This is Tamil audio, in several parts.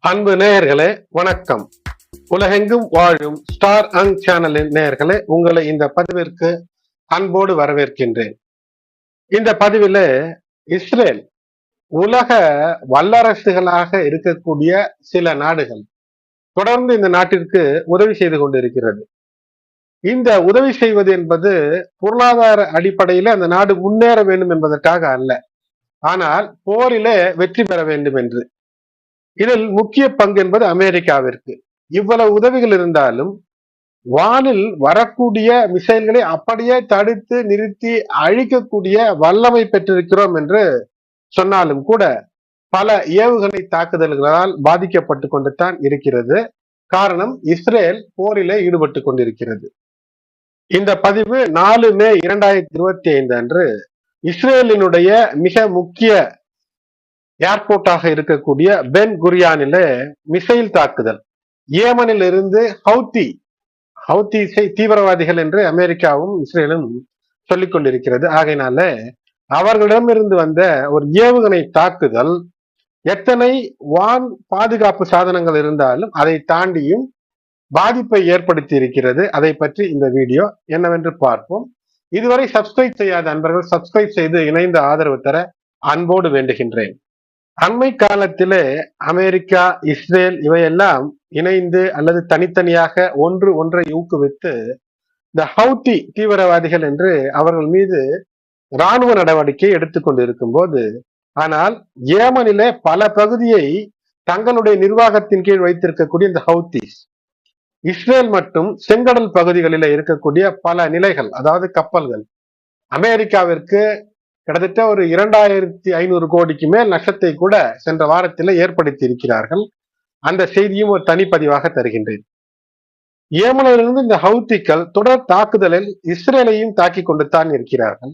அன்பு நேயர்களே வணக்கம். உலகெங்கும் வாழும் ஸ்டார் அங் சேனலின் நேயர்களே, உங்களை இந்த பதிவிற்கு அன்போடு வரவேற்கின்றேன். இந்த பதிவில இஸ்ரேல் உலக வல்லரசுகளாக இருக்கக்கூடிய சில நாடுகள் தொடர்ந்து இந்த நாட்டிற்கு உதவி செய்து கொண்டிருக்கிறது. இந்த உதவி செய்வது என்பது பொருளாதார அடிப்படையில அந்த நாடு முன்னேற வேண்டும் என்பதற்காக அல்ல, ஆனால் போரிலே வெற்றி பெற வேண்டும் என்று. இதில் முக்கிய பங்கு என்பது அமெரிக்காவிற்கு. இவ்வளவு உதவிகள் இருந்தாலும் வானில் வரக்கூடிய மிசைல்களை அப்படியே தடுத்து நிறுத்தி அழிக்கக்கூடிய வல்லமை பெற்றிருக்கிறோம் என்று சொன்னாலும் கூட பல ஏவுகணை தாக்குதல்களால் பாதிக்கப்பட்டு கொண்டுதான் இருக்கிறது. காரணம், இஸ்ரேல் போரிலே ஈடுபட்டு கொண்டிருக்கிறது. இந்த பதிவு 4 மே 2025 அன்று இஸ்ரேலினுடைய மிக முக்கிய ஏர்போர்ட்டாக இருக்கக்கூடிய பென் குரியானில மிசைல் தாக்குதல். ஏமனில் இருந்து ஹவுத்தி தீவிரவாதிகள் என்று அமெரிக்காவும் இஸ்ரேலும் சொல்லிக் கொண்டிருக்கிறது. ஆகையினால அவர்களிடமிருந்து வந்த ஒரு ஏவுகணை தாக்குதல் எத்தனை வான் பாதுகாப்பு சாதனங்கள் இருந்தாலும் அதை தாண்டியும் பாதிப்பை ஏற்படுத்தி இருக்கிறது. அதை பற்றி இந்த வீடியோ என்னவென்று பார்ப்போம். இதுவரை சப்ஸ்கிரைப் செய்யாத அன்பர்கள் சப்ஸ்கிரைப் செய்து இணைந்து ஆதரவு தர அன்போடு வேண்டுகின்றேன். அண்மை காலத்திலே அமெரிக்கா, இஸ்ரேல் இவையெல்லாம் இணைந்து அல்லது தனித்தனியாக ஒன்றை ஊக்குவித்து இந்த ஹவுத்தி தீவிரவாதிகள் என்று அவர்கள் மீது இராணுவ நடவடிக்கை எடுத்துக்கொண்டிருக்கும் போது, ஆனால் ஏமனிலே பல பகுதியை தங்களுடைய நிர்வாகத்தின் கீழ் வைத்திருக்கக்கூடிய இந்த ஹவுத்திஸ் இஸ்ரேல் மற்றும் செங்கடல் பகுதிகளில இருக்கக்கூடிய பல நிலைகள், அதாவது கப்பல்கள், அமெரிக்காவிற்கு கிட்டத்தட்ட ஒரு 2500 கோடிக்கு மேல் நஷ்டத்தை கூட சென்ற வாரத்தில் ஏற்படுத்தி இருக்கிறார்கள். அந்த செய்தியும் ஒரு தனிப்பதிவாக தருகின்றேன். ஏமனிலிருந்து இந்த ஹவுத்திகள் தொடர் தாக்குதலில் இஸ்ரேலையும் தாக்கி கொண்டு தான் இருக்கிறார்கள்.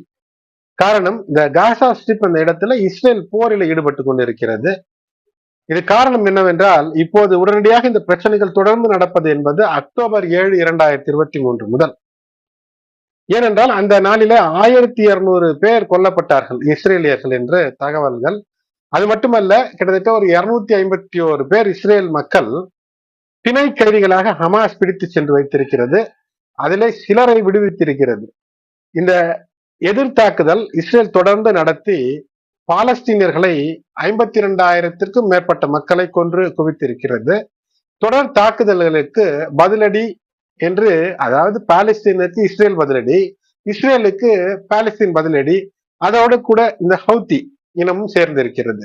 காரணம், இந்த காசா ஸ்ட்ரிப் அந்த இடத்துல இஸ்ரேல் போரில் ஈடுபட்டு கொண்டிருக்கிறது. இது காரணம் என்னவென்றால், இப்போது உடனடியாக இந்த பிரச்சனைகள் தொடர்ந்து நடப்பது என்பது அக்டோபர் 7, 2023 முதல். ஏனென்றால் அந்த நாளில 1200 பேர் கொல்லப்பட்டார்கள் இஸ்ரேலியர்கள் என்று தகவல்கள். அது மட்டுமல்ல, கிட்டத்தட்ட ஒரு 251 பேர் இஸ்ரேல் மக்கள் பிணை கைதிகளாக ஹமாஸ் பிடித்து சென்று வைத்திருக்கிறது. அதிலே சிலரை விடுவித்திருக்கிறது. இந்த எதிர்த்தாக்குதல் இஸ்ரேல் தொடர்ந்து நடத்தி பாலஸ்தீனியர்களை 52,000த்திற்கும் மேற்பட்ட மக்களை கொன்று குவித்திருக்கிறது. தொடர் தாக்குதல்களுக்கு பதிலடி என்று, அதாவது பாலஸ்தீனுக்கு இஸ்ரேல் பதிலடி, இஸ்ரேலுக்கு பாலஸ்தீன் பதிலடி, அதோடு கூட இந்த ஹவுத்தி இனமும் சேர்ந்திருக்கிறது.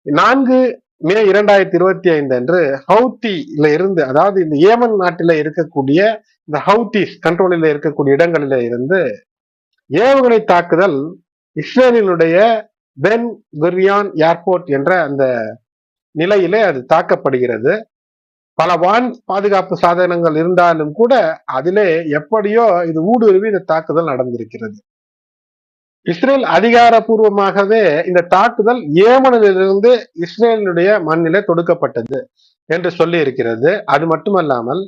4 மே 2025 அன்று ஹவுத்தியில இருந்து, அதாவது இந்த ஏமன் நாட்டில இருக்கக்கூடிய இந்த ஹவுத்திஸ் கண்ட்ரோலில் இருக்கக்கூடிய இடங்களில இருந்து ஏவுகணை தாக்குதல் இஸ்ரேலினுடைய பென் குரியான் ஏர்போர்ட் என்ற அந்த நிலையிலே அது தாக்கப்படுகிறது. பல வான் பாதுகாப்பு சாதனங்கள் இருந்தாலும் கூட அதிலே எப்படியோ இது ஊடுருவி இந்த தாக்குதல் நடந்திருக்கிறது. இஸ்ரேல் அதிகாரப்பூர்வமாகவே இந்த தாக்குதல் ஏமனிலிருந்து இஸ்ரேலுடைய மண்ணிலே தொடுக்கப்பட்டது என்று சொல்லி இருக்கிறது. அது மட்டுமல்லாமல்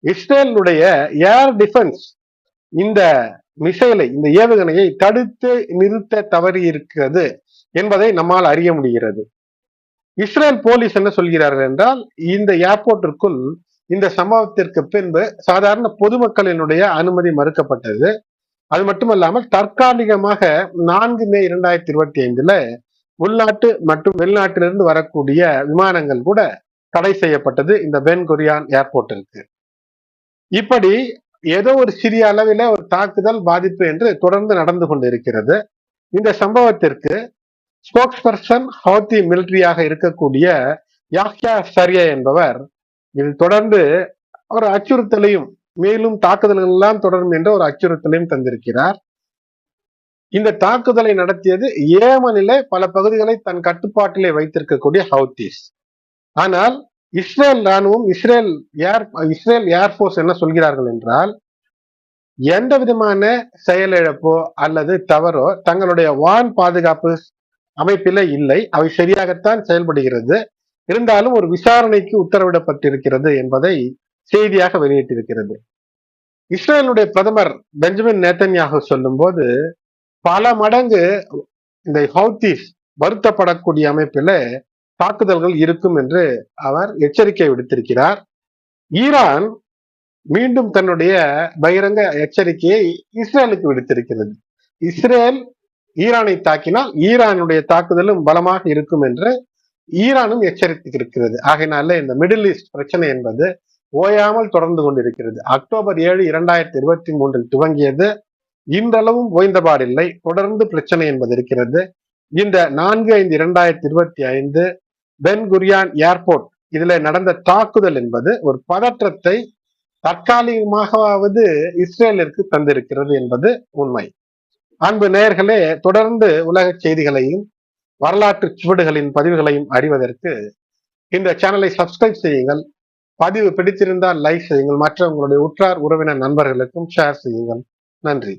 இஸ்ரேலுடைய ஏர் டிஃபென்ஸ் இந்த மிசைலை, இந்த ஏவுகணையை தடுத்து நிறுத்த தவறி இருக்கிறது என்பதை நம்மால் அறிய முடிகிறது. இஸ்ரேல் போலீஸ் என்ன சொல்கிறார்கள் என்றால், இந்த ஏர்போர்ட்டிற்குள் இந்த சம்பவத்திற்கு பின்பு சாதாரண பொதுமக்களினுடைய அனுமதி மறுக்கப்பட்டது. அது மட்டுமல்லாமல் தற்காலிகமாக 4 மே 2025 உள்நாட்டு மற்றும் வெளிநாட்டிலிருந்து வரக்கூடிய விமானங்கள் கூட தடை செய்யப்பட்டது இந்த பென் குரியான் ஏர்போர்ட்டிற்கு. இப்படி ஏதோ ஒரு சிறிய அளவில ஒரு தாக்குதல் பாதிப்பு என்று தொடர்ந்து நடந்து கொண்டிருக்கிறது. இந்த சம்பவத்திற்கு ஸ்போக்ஸ் பர்சன் ஹவுத்தி மிலிட்டரியாக இருக்கக்கூடிய யாஹ்யா சரியா என்பவர் இது தொடர்ந்து ஒரு அச்சுறுத்தலையும், மேலும் தாக்குதல்கள் எல்லாம் தொடரும் என்ற ஒரு அச்சுறுத்தலையும் தந்திருக்கிறார். இந்த தாக்குதலை நடத்தியது ஏமனிலே பல பகுதிகளை தன் கட்டுப்பாட்டிலே வைத்திருக்கக்கூடிய ஹவுத்திஸ். ஆனால் இஸ்ரேல் ராணுவம், இஸ்ரேல் ஏர்போர்ஸ் என்ன சொல்கிறார்கள் என்றால், எந்த விதமான செயலிழப்போ அல்லது தவறோ தங்களுடைய வான் பாதுகாப்பு அமைப்பில இல்லை, அவை சரியாகத்தான் செயல்படுகிறது, இருந்தாலும் ஒரு விசாரணைக்கு உத்தரவிடப்பட்டிருக்கிறது என்பதை செய்தியாக வெளியிட்டிருக்கிறது. இஸ்ரேலுடைய பிரதமர் பெஞ்சமின் நேத்தன்யாகு சொல்லும் போது, பல மடங்கு இந்த ஹவுத்திஸ் வருத்தப்படக்கூடிய அமைப்பில தாக்குதல்கள் இருக்கும் என்று அவர் எச்சரிக்கை விடுத்திருக்கிறார். ஈரான் மீண்டும் தன்னுடைய பகிரங்க எச்சரிக்கையை இஸ்ரேலுக்கு விடுத்திருக்கிறது. இஸ்ரேல் ஈரானை தாக்கினால் ஈரானுடைய தாக்குதலும் பலமாக இருக்கும் என்று ஈரானும் எச்சரித்திருக்கிறது. ஆகையினால இந்த மிடில் ஈஸ்ட் பிரச்சனை என்பது ஓயாமல் தொடர்ந்து கொண்டிருக்கிறது. அக்டோபர் 7, 2023 துவங்கியது. இன்றளவும் ஓய்ந்தபாடில்லை. தொடர்ந்து பிரச்சனை என்பது இருக்கிறது. இந்த 4/5/2025 பென் குரியான் ஏர்போர்ட் இதுல நடந்த தாக்குதல் என்பது ஒரு பதற்றத்தை தற்காலிகமாகவாவது இஸ்ரேலிற்கு தந்திருக்கிறது என்பது உண்மை. அன்பு நேயர்களே, தொடர்ந்து உலக செய்திகளையும் வரலாற்று சுவடுகளின் பதிவுகளையும் அறிவதற்கு இந்த சேனலை சப்ஸ்கிரைப் செய்யுங்கள். பதிவு பிடித்திருந்தால் லைக் செய்யுங்கள். மற்ற உங்களுடைய உற்றார் உறவினர் நண்பர்களுக்கும் ஷேர் செய்யுங்கள். நன்றி.